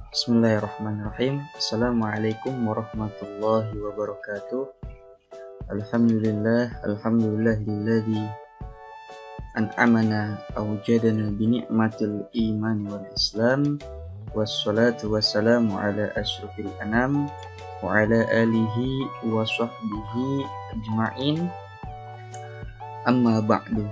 Bismillahirrahmanirrahim. Assalamualaikum warahmatullahi wabarakatuh. Alhamdulillahilladzi an'amana awjadana bini'matil iman wal islam. Wassalatu wassalamu ala asyrafil anam wa ala alihi wa sahbihi ajma'in. Amma ba'du.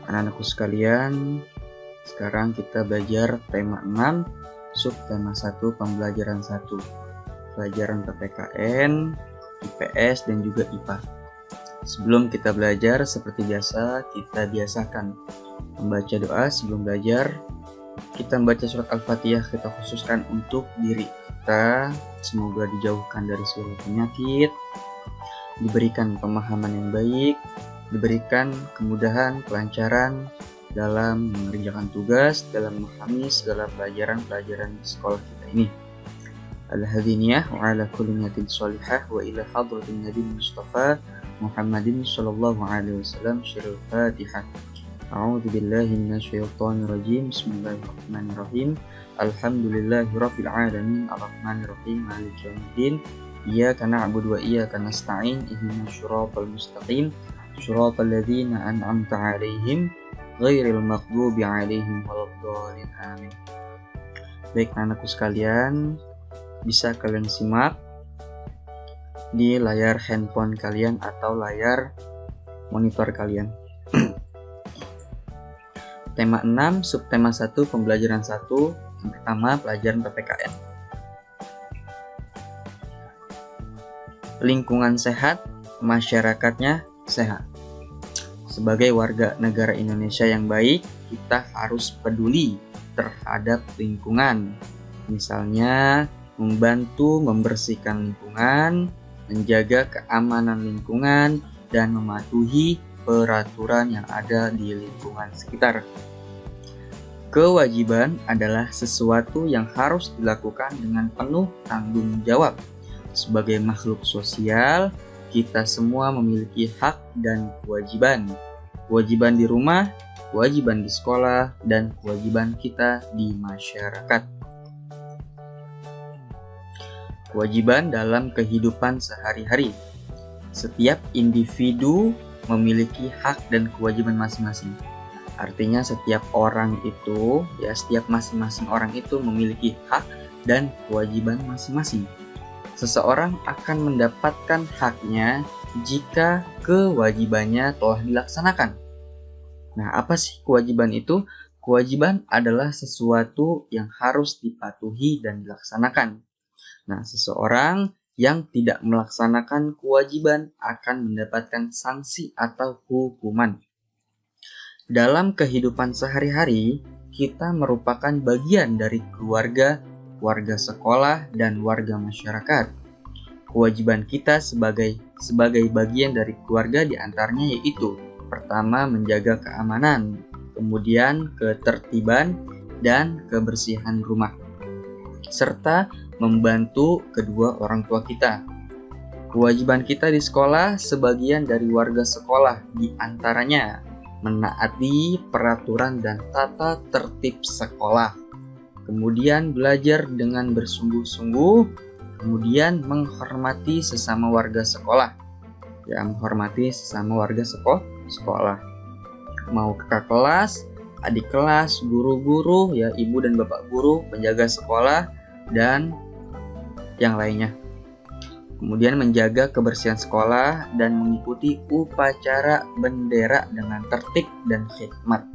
Anak-anakku sekalian, sekarang kita belajar tema 6, subtema 1, pembelajaran 1. Pelajaran PPKN, IPS, dan juga IPA. Sebelum kita belajar, seperti biasa, kita biasakan membaca doa sebelum belajar. Kita membaca surat Al-Fatihah, kita khususkan untuk diri kita. Semoga dijauhkan dari segala penyakit, diberikan pemahaman yang baik, diberikan kemudahan, kelancaran dalam mengerjakan tugas, dalam memahami segala pelajaran-pelajaran di sekolah kita ini. Al-hadiniyah wa ala kulli niyatin sholihah wa ila hadratin Nabi Mustafa Muhammadin sallallahu alaihi wasallam. Syirul Fatihah. A'udzu billahi minasyaitonir rajim. Bismillahirrahmanirrahim. Alhamdulillahirabbil alamin arrahmanir rahim maliki yaumiddin. Iyyaka na'budu wa iyyaka nasta'in. Ihdinas shiratal mustaqim. Shiratal ladzina an'amta 'alaihim ghairil maghdubi 'alaihim waladdallin. Amin. Baik anakku sekalian, bisa kalian simak di layar handphone kalian atau layar monitor kalian. Tema 6, subtema 1, pembelajaran 1. Yang pertama, pelajaran PPKN. Lingkungan sehat, masyarakatnya sehat. Sebagai warga negara Indonesia yang baik, kita harus peduli terhadap lingkungan. Misalnya, membantu membersihkan lingkungan, menjaga keamanan lingkungan, dan mematuhi peraturan yang ada di lingkungan sekitar. Kewajiban adalah sesuatu yang harus dilakukan dengan penuh tanggung jawab. Sebagai makhluk sosial, kita semua memiliki hak dan kewajiban. Kewajiban di rumah, kewajiban di sekolah, dan kewajiban kita di masyarakat. Kewajiban dalam kehidupan sehari-hari. Setiap individu memiliki hak dan kewajiban masing-masing. Artinya setiap orang itu, setiap masing-masing orang itu memiliki hak dan kewajiban masing-masing. Seseorang akan mendapatkan haknya jika kewajibannya telah dilaksanakan. Nah, apa sih kewajiban itu? Kewajiban adalah sesuatu yang harus dipatuhi dan dilaksanakan. Nah, seseorang yang tidak melaksanakan kewajiban akan mendapatkan sanksi atau hukuman. Dalam kehidupan sehari-hari, kita merupakan bagian dari keluarga, warga sekolah, dan warga masyarakat. Kewajiban kita sebagai bagian dari keluarga diantaranya yaitu: pertama, menjaga keamanan, kemudian ketertiban dan kebersihan rumah, serta membantu kedua orang tua kita. Kewajiban kita di sekolah sebagian dari warga sekolah diantaranya menaati peraturan dan tata tertib sekolah, kemudian belajar dengan bersungguh-sungguh, kemudian menghormati sesama warga sekolah. Menghormati sesama warga sekolah. Mau kakak kelas, adik kelas, guru-guru, ibu dan bapak guru, penjaga sekolah, dan yang lainnya. Kemudian menjaga kebersihan sekolah dan mengikuti upacara bendera dengan tertib dan khidmat.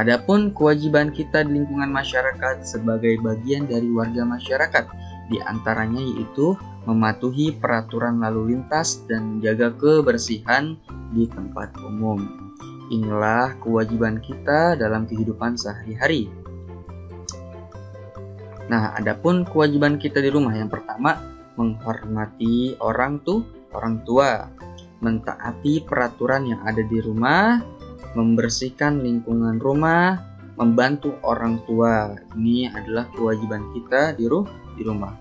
Adapun kewajiban kita di lingkungan masyarakat sebagai bagian dari warga masyarakat, di antaranya yaitu mematuhi peraturan lalu lintas dan menjaga kebersihan di tempat umum. Inilah kewajiban kita dalam kehidupan sehari-hari. Nah, adapun kewajiban kita di rumah, yang pertama, menghormati orang tua, mentaati peraturan yang ada di rumah, membersihkan lingkungan rumah, membantu orang tua. Ini adalah kewajiban kita di rumah.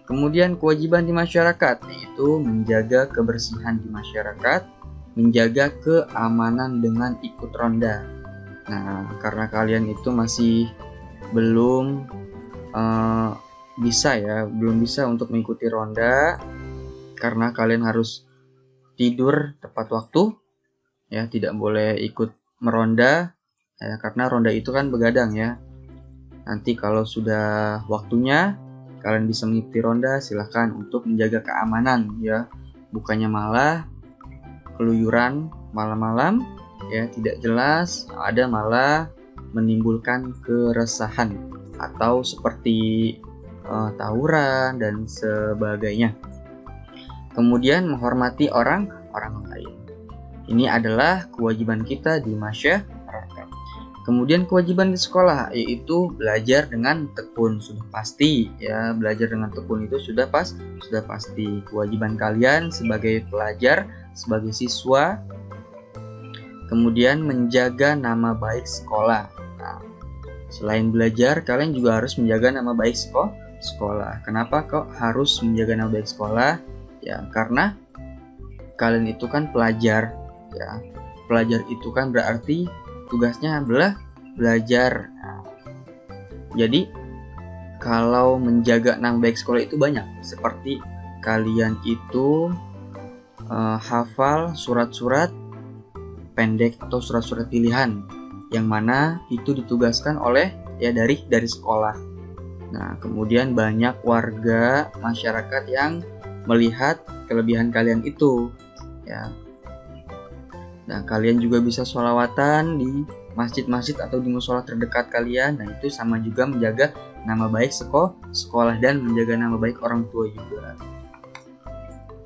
Kemudian kewajiban di masyarakat, yaitu menjaga kebersihan di masyarakat, menjaga keamanan dengan ikut ronda. Nah, karena kalian itu masih belum bisa untuk mengikuti ronda karena kalian harus tidur tepat waktu, ya, tidak boleh ikut meronda, ya, karena ronda itu kan begadang, ya. Nanti kalau sudah waktunya kalian bisa mengikuti ronda, silahkan untuk menjaga keamanan, ya, bukannya malah keluyuran malam-malam, ya, tidak jelas, ada malah menimbulkan keresahan atau seperti tawuran dan sebagainya. Kemudian menghormati orang lain. Ini adalah kewajiban kita di masyarakat. Kemudian kewajiban di sekolah yaitu belajar dengan tekun, sudah pasti, ya, belajar dengan tekun itu sudah pasti kewajiban kalian sebagai pelajar, sebagai siswa. Kemudian menjaga nama baik sekolah. Nah, selain belajar, kalian juga harus menjaga nama baik sekolah. Kenapa kok harus menjaga nama baik sekolah? Ya, karena kalian itu kan pelajar, ya. Pelajar itu kan berarti tugasnya adalah belajar. Nah, jadi kalau menjaga nama baik sekolah itu banyak, seperti kalian itu hafal surat-surat pendek atau surat-surat pilihan yang mana itu ditugaskan oleh dari sekolah. Nah, kemudian banyak warga masyarakat yang melihat kelebihan kalian itu, ya. Nah, kalian juga bisa sholawatan di masjid-masjid atau di musola terdekat kalian. Nah, itu sama juga menjaga nama baik sekolah dan menjaga nama baik orang tua juga.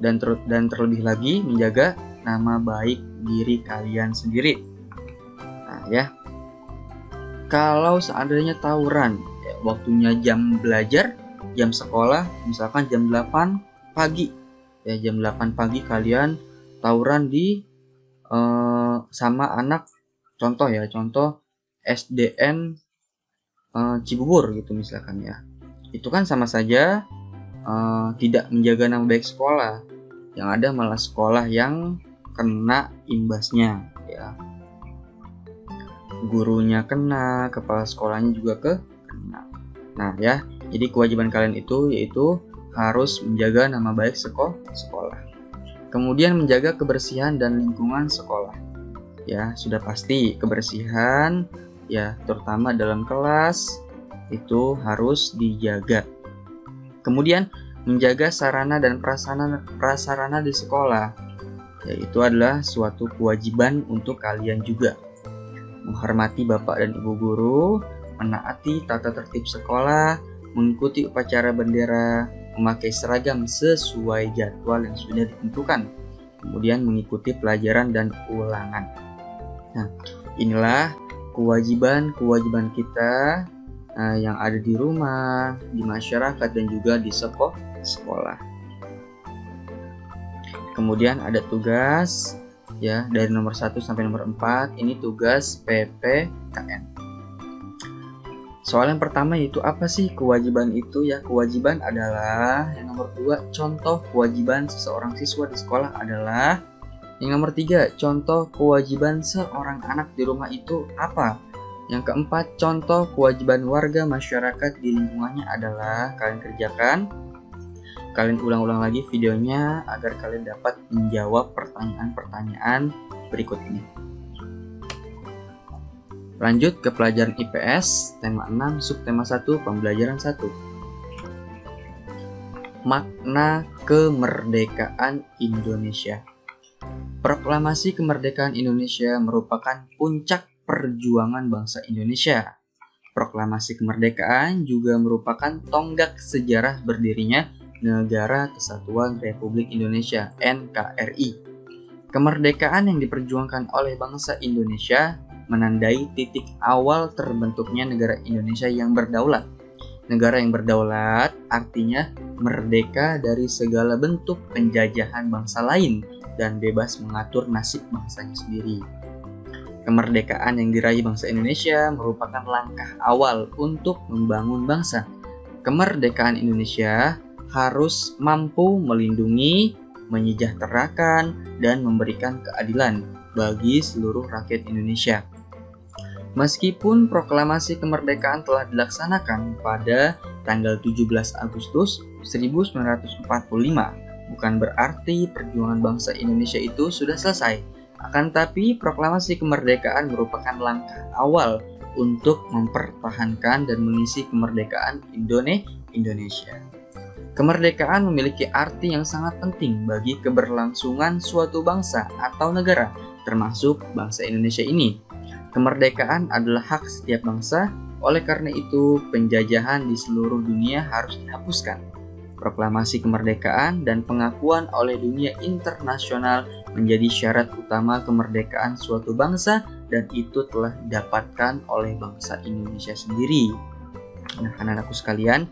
Dan terlebih lagi menjaga nama baik diri kalian sendiri. Nah, ya. Kalau seandainya tawuran, ya, waktunya jam belajar, jam sekolah, misalkan jam 8 pagi. Ya, jam 8 pagi kalian tawuran di sama anak, contoh SDN Cibubur gitu misalkan, ya. Itu kan sama saja tidak menjaga nama baik sekolah. Yang ada malah sekolah yang kena imbasnya, ya. Gurunya kena, kepala sekolahnya juga kena. Nah, ya, jadi kewajiban kalian itu yaitu harus menjaga nama baik sekolah. Kemudian menjaga kebersihan dan lingkungan sekolah. Ya, sudah pasti kebersihan, ya, terutama dalam kelas itu harus dijaga. Kemudian menjaga sarana dan prasarana di sekolah, yaitu adalah suatu kewajiban untuk kalian juga. Menghormati bapak dan ibu guru, menaati tata tertib sekolah, mengikuti upacara bendera, memakai seragam sesuai jadwal yang sudah ditentukan, kemudian mengikuti pelajaran dan ulangan. Nah, inilah kewajiban kita yang ada di rumah, di masyarakat, dan juga di sekolah. Kemudian ada tugas, ya, dari nomor 1 sampai nomor 4, ini tugas PPKN. Soal yang pertama yaitu apa sih kewajiban itu, ya? Kewajiban adalah yang nomor 2, contoh kewajiban seseorang siswa di sekolah adalah. Yang nomor 3, contoh kewajiban seorang anak di rumah itu apa? Yang keempat, contoh kewajiban warga masyarakat di lingkungannya adalah. Kalian kerjakan, kalian ulang-ulang lagi videonya agar kalian dapat menjawab pertanyaan-pertanyaan berikut ini. Lanjut ke pelajaran IPS, tema 6, subtema 1, pembelajaran 1. Makna kemerdekaan Indonesia. Proklamasi kemerdekaan Indonesia merupakan puncak perjuangan bangsa Indonesia. Proklamasi kemerdekaan juga merupakan tonggak sejarah berdirinya Negara Kesatuan Republik Indonesia (NKRI). Kemerdekaan yang diperjuangkan oleh bangsa Indonesia menandai titik awal terbentuknya negara Indonesia yang berdaulat. Negara yang berdaulat artinya merdeka dari segala bentuk penjajahan bangsa lain dan bebas mengatur nasib bangsanya sendiri. Kemerdekaan yang diraih bangsa Indonesia merupakan langkah awal untuk membangun bangsa. Kemerdekaan Indonesia harus mampu melindungi, menyejahterakan, dan memberikan keadilan bagi seluruh rakyat Indonesia. Meskipun proklamasi kemerdekaan telah dilaksanakan pada tanggal 17 Agustus 1945, bukan berarti perjuangan bangsa Indonesia itu sudah selesai. Akan tetapi, proklamasi kemerdekaan merupakan langkah awal untuk mempertahankan dan mengisi kemerdekaan Indonesia. Kemerdekaan memiliki arti yang sangat penting bagi keberlangsungan suatu bangsa atau negara, termasuk bangsa Indonesia ini. Kemerdekaan adalah hak setiap bangsa, oleh karena itu penjajahan di seluruh dunia harus dihapuskan. Proklamasi kemerdekaan dan pengakuan oleh dunia internasional menjadi syarat utama kemerdekaan suatu bangsa, dan itu telah didapatkan oleh bangsa Indonesia sendiri. Nah, anak-anakku sekalian,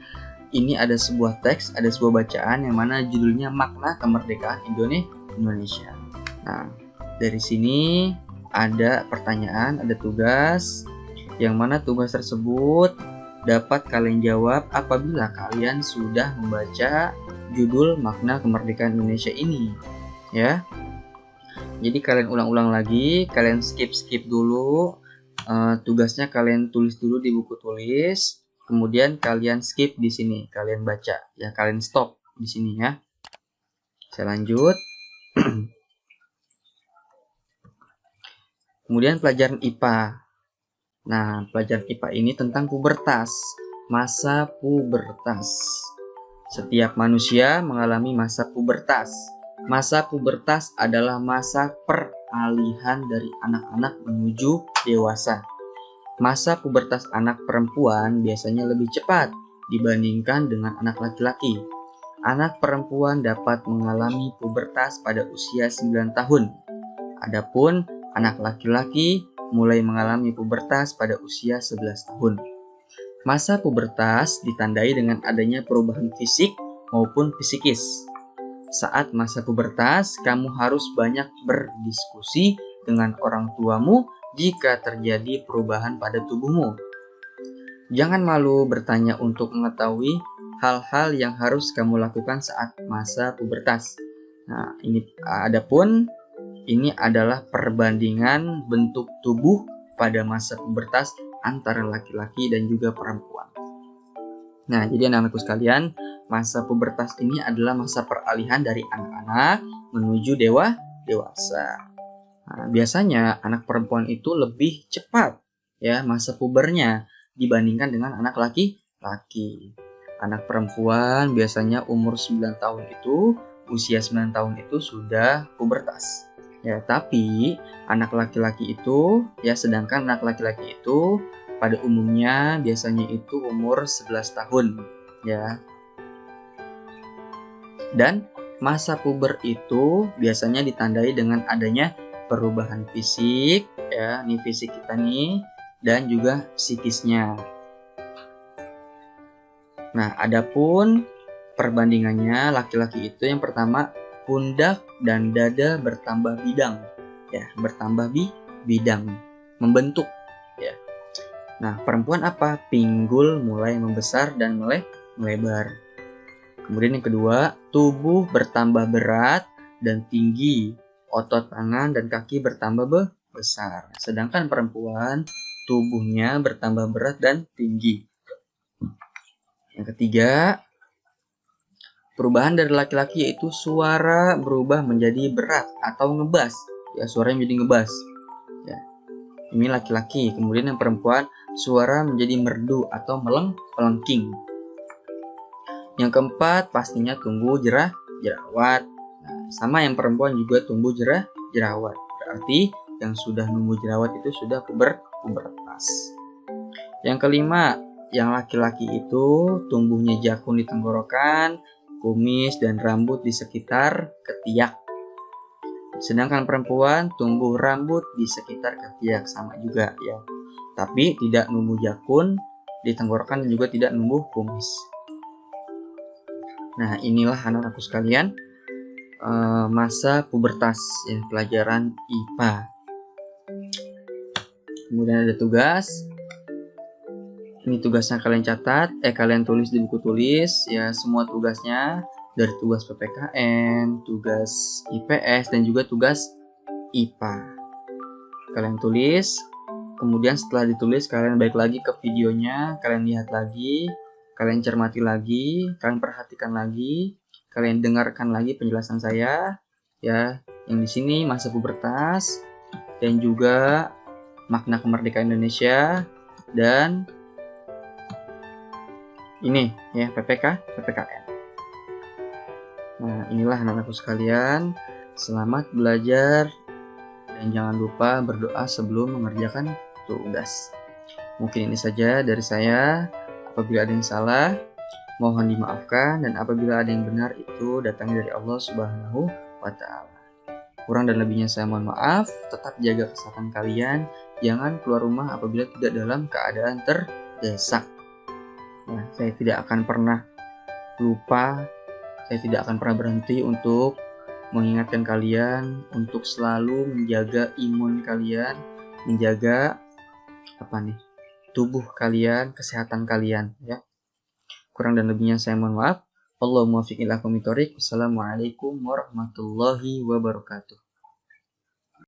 ini ada sebuah teks, ada sebuah bacaan yang mana judulnya Makna Kemerdekaan Indonesia. Nah, dari sini ada pertanyaan, ada tugas, yang mana tugas tersebut dapat kalian jawab apabila kalian sudah membaca judul Makna Kemerdekaan Indonesia ini, ya. Jadi kalian ulang-ulang lagi, kalian skip dulu, tugasnya kalian tulis dulu di buku tulis, kemudian kalian skip di sini, kalian baca, ya kalian stop di sini ya. Saya lanjut. Kemudian pelajaran IPA. Nah, pelajaran IPA ini tentang pubertas, masa pubertas. Setiap manusia mengalami masa pubertas. Masa pubertas adalah masa peralihan dari anak-anak menuju dewasa. Masa pubertas anak perempuan biasanya lebih cepat dibandingkan dengan anak laki-laki. Anak perempuan dapat mengalami pubertas pada usia 9 tahun. Adapun anak laki-laki mulai mengalami pubertas pada usia 11 tahun. Masa pubertas ditandai dengan adanya perubahan fisik maupun psikis. Saat masa pubertas, kamu harus banyak berdiskusi dengan orang tuamu jika terjadi perubahan pada tubuhmu. Jangan malu bertanya untuk mengetahui hal-hal yang harus kamu lakukan saat masa pubertas. Nah, ini adalah perbandingan bentuk tubuh pada masa pubertas antara laki-laki dan juga perempuan. Nah, jadi anak-anakku sekalian, masa pubertas ini adalah masa peralihan dari anak-anak menuju dewasa. Nah, biasanya anak perempuan itu lebih cepat ya masa pubernya dibandingkan dengan anak laki-laki. Anak perempuan biasanya umur 9 tahun itu, usia 9 tahun itu sudah pubertas. Ya, tapi anak laki-laki itu sedangkan anak laki-laki itu pada umumnya biasanya itu umur 11 tahun ya. Dan masa puber itu biasanya ditandai dengan adanya perubahan fisik ya, nih fisik kita nih, dan juga psikisnya. Nah, adapun perbandingannya, laki-laki itu yang pertama pundak dan dada bertambah bidang ya, bertambah bidang, membentuk ya. Nah, perempuan apa? Pinggul mulai membesar dan melebar. Kemudian yang kedua, tubuh bertambah berat dan tinggi, otot tangan dan kaki bertambah besar. Sedangkan perempuan tubuhnya bertambah berat dan tinggi. Yang ketiga, perubahan dari laki-laki yaitu suara berubah menjadi berat atau ngebas. Ya, suaranya menjadi ngebas. Ya. Ini laki-laki. Kemudian yang perempuan, suara menjadi merdu atau melengking. Yang keempat, pastinya tumbuh jerawat. Nah, sama yang perempuan juga tumbuh jerawat. Berarti yang sudah tumbuh jerawat itu sudah pubertas. Yang kelima, yang laki-laki itu tumbuhnya jakun di tenggorokan, kumis dan rambut di sekitar ketiak. Sedangkan perempuan tumbuh rambut di sekitar ketiak, sama juga ya. Tapi tidak numbuh jakun di tenggorokan dan juga tidak numbuh kumis. Nah, inilah anak-anakku sekalian masa pubertas ya, pelajaran IPA. Kemudian ada tugas. Ini tugasnya kalian catat, kalian tulis di buku tulis ya, semua tugasnya dari tugas PPKN, tugas IPS dan juga tugas IPA. Kalian tulis Kemudian setelah ditulis, kalian balik lagi ke videonya, kalian lihat lagi, kalian cermati lagi, kalian perhatikan lagi, kalian dengarkan lagi penjelasan saya, ya, yang di sini masa pubertas dan juga makna kemerdekaan Indonesia dan ini ya PPKN. Nah, inilah anak-anakku sekalian, selamat belajar dan jangan lupa berdoa sebelum mengerjakan tugas. Mungkin ini saja dari saya. Apabila ada yang salah, mohon dimaafkan, dan apabila ada yang benar itu datangnya dari Allah Subhanahu wa Ta'ala. Kurang dan lebihnya saya mohon maaf. Tetap jaga kesehatan kalian. Jangan keluar rumah apabila tidak dalam keadaan terdesak. Nah, saya tidak akan pernah lupa. Saya tidak akan pernah berhenti untuk mengingatkan kalian untuk selalu menjaga imun kalian, menjaga tubuh kalian, kesehatan kalian, ya. Kurang dan lebihnya saya mohon maaf. Allahumma fiqh ila qomitorik. Wassalamualaikum warahmatullahi wabarakatuh.